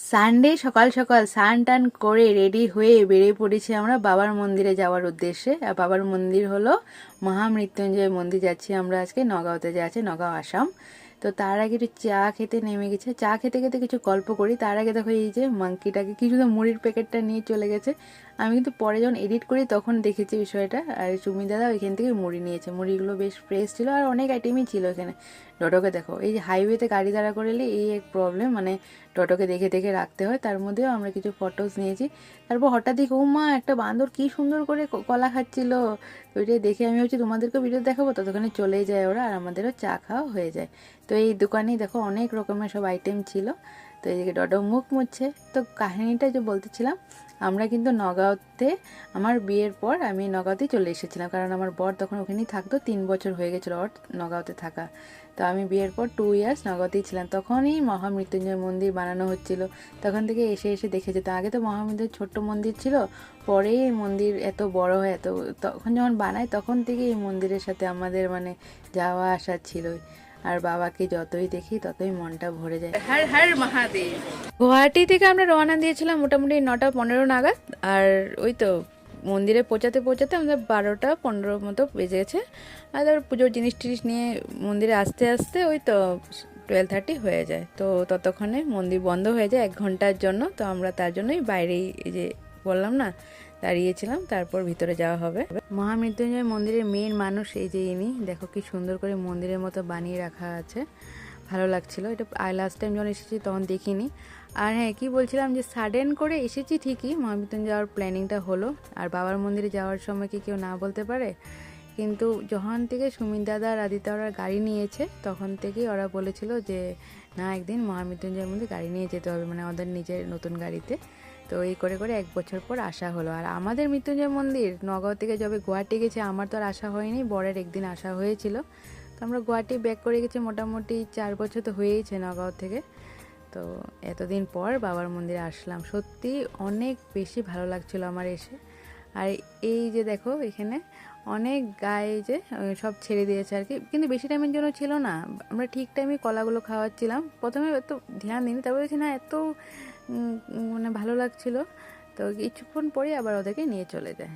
Sunday সকাল সকাল স্নান টান করে রেডি হয়ে বেরিয়ে পড়েছি আমরা বাবার মন্দিরে যাওয়ার উদ্দেশ্যে। আর বাবার মন্দির হলো মহামৃত্যুঞ্জয় মন্দির। যাচ্ছি আমরা আজকে নগাঁওতে, যে আছে নগাঁও আসাম। তো তার আগে একটু চা খেতে নেমে গেছে। চা খেতে খেতে কিছু গল্প করি, তার আগে দেখো এই যে মাংকিটাকে কিছু তো মুড়ির প্যাকেটটা নিয়ে চলে গেছে। আমি কিন্তু পরে যখন এডিট করি তখন দেখেছি বিষয়টা। আর চুমি দাদা ওইখান থেকে মুড়ি নিয়েছে, মুড়িগুলো বেশ ফ্রেশ ছিল আর অনেক আইটেমই ছিল এখানে। ডটোকে দেখো, এই যে হাইওয়েতে গাড়ি দাঁড়া করে এলে এই এক প্রবলেম, মানে ডটোকে দেখে দেখে রাখতে হয়। তার মধ্যেও আমরা কিছু ফটোস নিয়েছি। তারপর হঠাৎ দেখি ও মা, একটা বান্দর কি সুন্দর করে কলা খাচ্ছিল। তো ওইটাই দেখে আমি হচ্ছে তোমাদেরকেও ভিডিও দেখাবো, ততক্ষণে চলেই যায় ওরা আর আমাদেরও চা খাওয়া হয়ে যায়। তো এই দোকানেই দেখো অনেক রকমের সব আইটেম ছিল। তো এইদিকে ডটো মুখ মুছছে। তো কাহিনীটা যে বলতেছিলাম, আমরা কিন্তু নগাঁওতে আমার বিয়ের পর আমি নগাঁওতেই চলে এসেছিলাম, কারণ আমার বর তখন ওখানেই থাকতো। 3 বছর হয়ে গেছিলো ওর নগাঁওতে থাকা। তো আমি বিয়ের পর 2 ইয়ার্স নগাঁওতেই ছিলাম। তখনই মহামৃত্যুঞ্জয় মন্দির বানানো হচ্ছিল, তখন থেকে এসে এসে দেখে যেতাম। আগে তো মহামৃত্যুঞ্জয় ছোট্ট মন্দির ছিল, পরেই এই মন্দির এত বড় হয়। এত তখন যখন বানায় তখন থেকে এই মন্দিরের সাথে আমাদের মানে যাওয়া আসা ছিলই। আর বাবাকে যতই দেখি ততই মনটা ভরে যায়। হর হর মহাদেব। গুয়াহাটি থেকে আমরা রওনা দিয়েছিলাম মোটামুটি 9টা 15 নাগাদ। আর ওই তো মন্দিরে পৌঁছাতে পৌঁছাতে আমাদের 12টা 15 মতো বেজে গেছে। আর তারপর পুজোর জিনিস টিনিস নিয়ে মন্দিরে আসতে আসতে ওই তো 12:30 হয়ে যায়। তো ততক্ষণে মন্দির বন্ধ হয়ে যায় 1 ঘন্টার জন্য। তো আমরা তার জন্যই বাইরেই, এই যে বললাম না, দাঁড়িয়েছিলাম। তারপর ভিতরে যাওয়া হবে। মহামৃত্যুঞ্জয় মন্দিরের মেন মানুষ এই যে ইনি, দেখো কি সুন্দর করে মন্দিরের মতো বানিয়ে রাখা আছে। ভালো লাগছিল এটা। লাস্ট টাইম যখন এসেছি তখন দেখিনি। আর হ্যাঁ, কি বলছিলাম, যে সাডেন করে এসেছি ঠিকই, মহামৃত্যুঞ্জয় যাওয়ার প্ল্যানিংটা হলো। আর বাবার মন্দিরে যাওয়ার সময় কি কেউ না বলতে পারে? কিন্তু যখন থেকে সুমিত দাদা আর আদিত্য ওরা গাড়ি নিয়েছে তখন থেকেই ওরা বলেছিল যে না, একদিন মহামৃত্যুঞ্জয়ের মধ্যে গাড়ি নিয়ে যেতে হবে, মানে ওদের নিজের নতুন গাড়িতে। তো এই করে করে 1 বছর পর আসা হলো। আর আমাদের মৃত্যুঞ্জয় মন্দির নগাঁও থেকে যবে গুয়াহাটি গেছে, আমার তো আর আসা হয়নি, বরের একদিন আসা হয়েছিল। তো আমরা গুয়াহাটি ব্যাক করে গেছি, মোটামুটি 4 বছর তো হয়েইছে নগাঁও থেকে। তো এতদিন পর বাবার মন্দিরে আসলাম, সত্যি অনেক বেশি ভালো লাগছিল আমার এসে। আর এই যে দেখো এখানে অনেক গায়ে যে সব ছেড়ে দিয়েছে আর কি, কিন্তু বেশি টাইমের জন্য ছিল না। আমরা ঠিক টাইমে কলাগুলো খাওয়াচ্ছিলাম, প্রথমে এত ধ্যান দিইনি, তারপরে দেখছি না এত মানে ভালো লাগছিল। তো কিছুক্ষণ পরে আবার ওদেরকে নিয়ে চলে যায়।